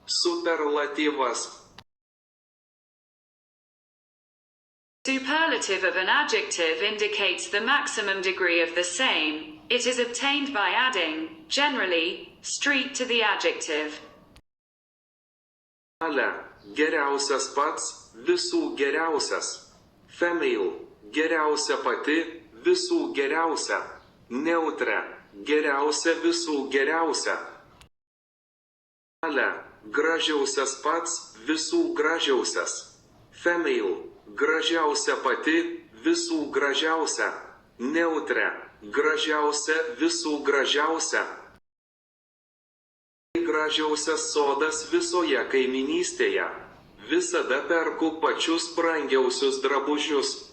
Superlatyvas. Superlative of an adjective indicates the maximum degree of the same. It is obtained by adding, generally, street to the adjective. Ale, geriausias pats, visų geriausias. Female, geriausia pati, visų geriausia. Neutre, geriausia visų geriausia. Ale, gražiausias pats, visų gražiausias. Female, gražiausia pati, visų gražiausia. Neutre, gražiausia visų gražiausia. Gražiausias sodas visoje kaiminystėje. Visada perku pačius brangiausius drabužius.